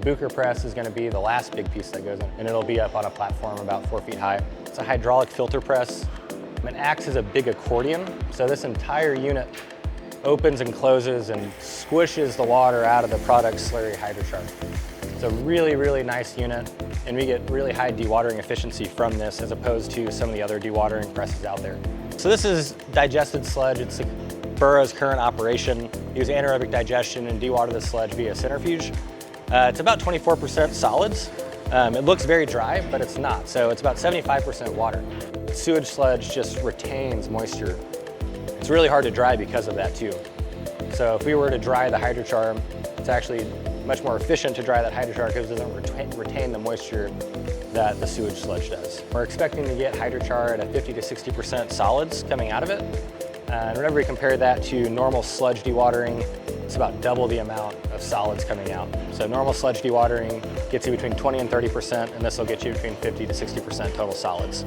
Bucher press is going to be the last big piece that goes in, and it'll be up on a platform about 4 feet high. It's a hydraulic filter press. It acts as a big accordion, so this entire unit opens and closes and squishes the water out of the product's slurry hydrochar. It's a really, really nice unit, and we get really high dewatering efficiency from this as opposed to some of the other dewatering presses out there. So this is digested sludge. It's Borough's current operation. Use anaerobic digestion and dewater the sludge via centrifuge. It's about 24% solids. It looks very dry, but it's not. So it's about 75% water. Sewage sludge just retains moisture. It's really hard to dry because of that too. So if we were to dry the hydrochar, it's actually much more efficient to dry that hydrochar because it doesn't retain the moisture that the sewage sludge does. We're expecting to get hydrochar at a 50 to 60% solids coming out of it. And whenever we compare that to normal sludge dewatering, it's about double the amount of solids coming out. So normal sludge dewatering gets you between 20 and 30%, and this will get you between 50 to 60% total solids.